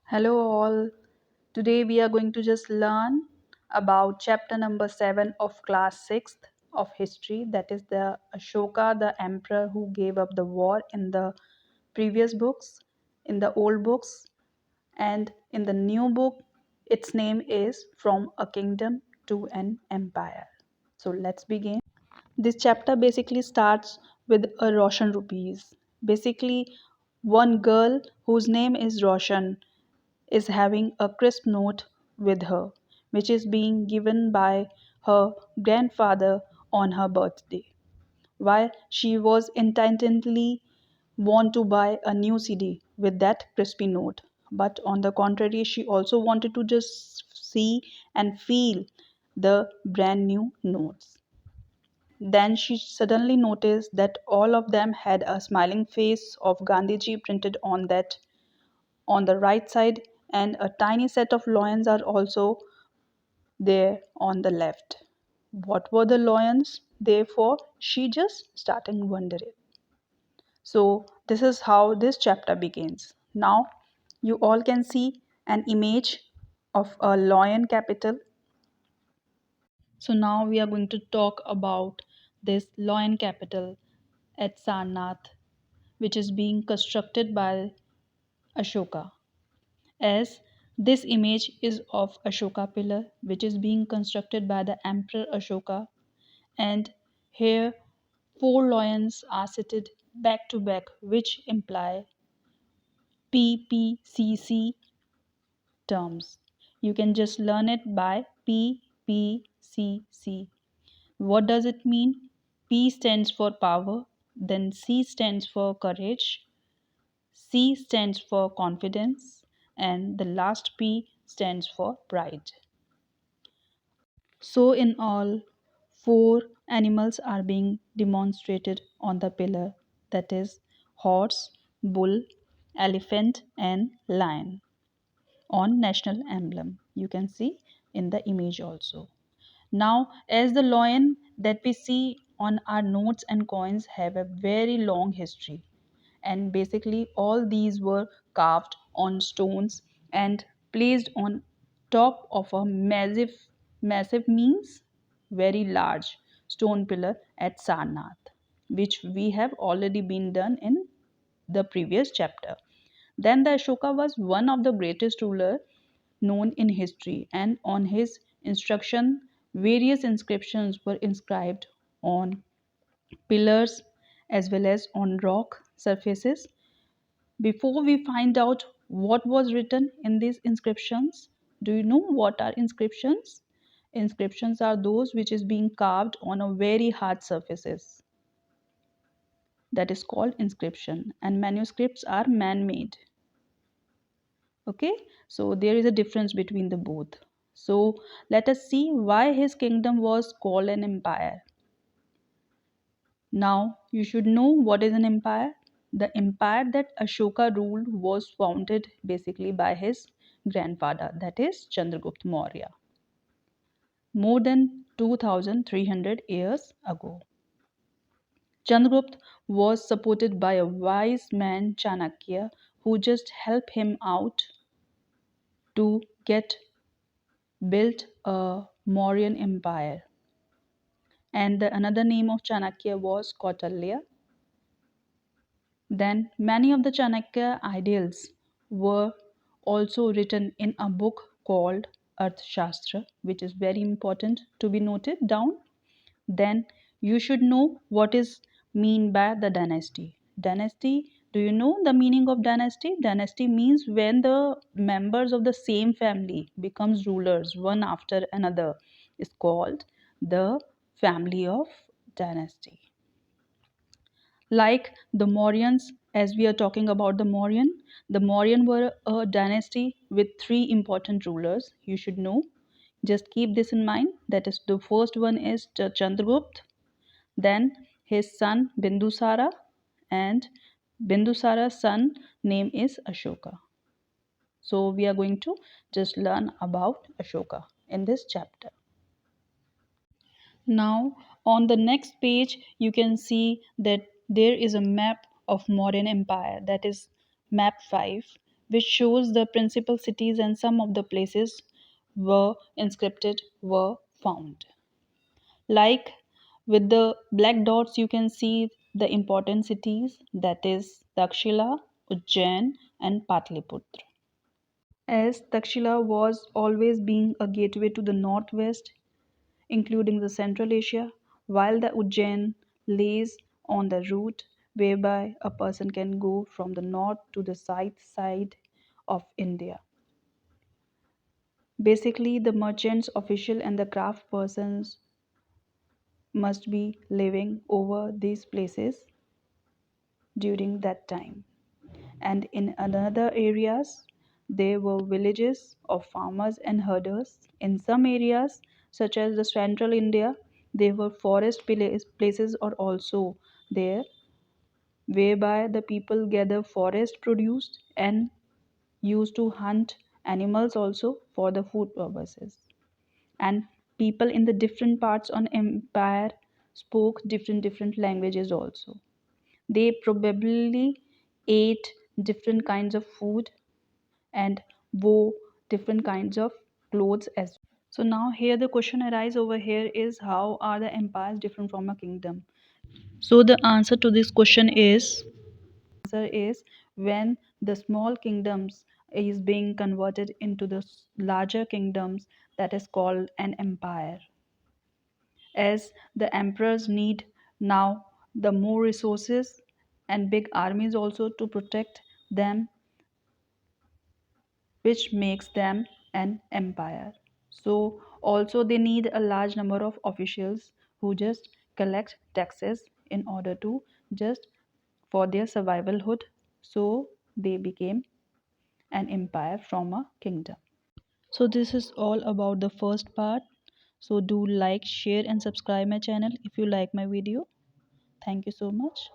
Hello, all. Today we are going to just learn about chapter number 7 of class 6th of history, that is the Ashoka, the emperor who gave up the war in the previous books, in the old books, and in the new book, its name is From a Kingdom to an Empire. So let's begin. This chapter basically starts with a Roshan rupees. Basically, one girl whose name is Roshan is having a crisp note with her, which is being given by her grandfather on her birthday. While she was intently want to buy a new CD with that crispy note, but on the contrary, she also wanted to just see and feel the brand new notes. Then she suddenly noticed that all of them had a smiling face of Gandhiji printed on the right side, and a tiny set of lions are also there on the left. What were the lions there for? She just started wondering. So, this is how this chapter begins. Now, you all can see an image of a lion capital. So, now we are going to talk about this lion capital at Sarnath, which is being constructed by Ashoka. As this image is of Ashoka pillar, which is being constructed by the Emperor Ashoka, and here four lions are seated back to back, which imply PPCC terms. You can just learn it by PPCC. What does it mean? P stands for power, then C stands for courage, C stands for confidence, and the last P stands for pride. So, in all, four animals are being demonstrated on the pillar, that is, horse, bull, elephant, and lion on national emblem. You can see in the image also. Now, as the lion that we see on our notes and coins have a very long history, and basically all these were carved on stones and placed on top of a massive means very large stone pillar at Sarnath, which we have already been done in the previous chapter. Then the Ashoka was one of the greatest ruler known in history, and on his instruction various inscriptions were inscribed on pillars as well as on rock surfaces. Before we find out what was written in these inscriptions, do you know what are inscriptions? Inscriptions are those which is being carved on a very hard surfaces. That is called inscription, and manuscripts are man-made. Okay, so there is a difference between the both. So let us see why his kingdom was called an empire. Now, you should know what is an empire. The empire that Ashoka ruled was founded basically by his grandfather, that is Chandragupta Maurya, more than 2300 years ago. Chandragupta was supported by a wise man Chanakya who just helped him out to get built a Mauryan empire. And the another name of Chanakya was Kautilya. Then many of the Chanakya ideals were also written in a book called Arthashastra, which is very important to be noted down. Then you should know what is mean by the dynasty. Dynasty, do you know the meaning of dynasty? Dynasty means when the members of the same family becomes rulers one after another is called the family of dynasty. Like the Mauryans, as we are talking about the Mauryan were a dynasty with three important rulers. You should know. Just keep this in mind. That is, the first one is Chandragupta, then his son Bindusara, and Bindusara's son name is Ashoka. So we are going to just learn about Ashoka in this chapter. Now, on the next page, you can see that there is a map of Mauryan Empire, that is map 5, which shows the principal cities and some of the places were inscripted were found. Like with the black dots, you can see the important cities, that is Takshila, Ujjain, and Patliputra. As Takshila was always being a gateway to the northwest, including the Central Asia, while the Ujjain lays on the route whereby a person can go from the north to the south side of India. Basically, the merchants, official, and the craft persons must be living over these places during that time. And in another areas, there were villages of farmers and herders. In some areas, such as the central India, there were places are also there, whereby the people gather forest produce and used to hunt animals also for the food purposes. And people in the different parts on empire spoke different languages also. They probably ate different kinds of food and wore different kinds of clothes as well. So now here the question arises over here is, how are the empires different from a kingdom? So the answer to this question is when the small kingdoms is being converted into the larger kingdoms, that is called an empire. As the emperors need now the more resources and big armies also to protect them, which makes them an empire. So also they need a large number of officials who just collect taxes in order to just for their survivalhood. So they became an empire from a kingdom. So this is all about the first part. So do like, share and subscribe my channel if you like my video. Thank you so much.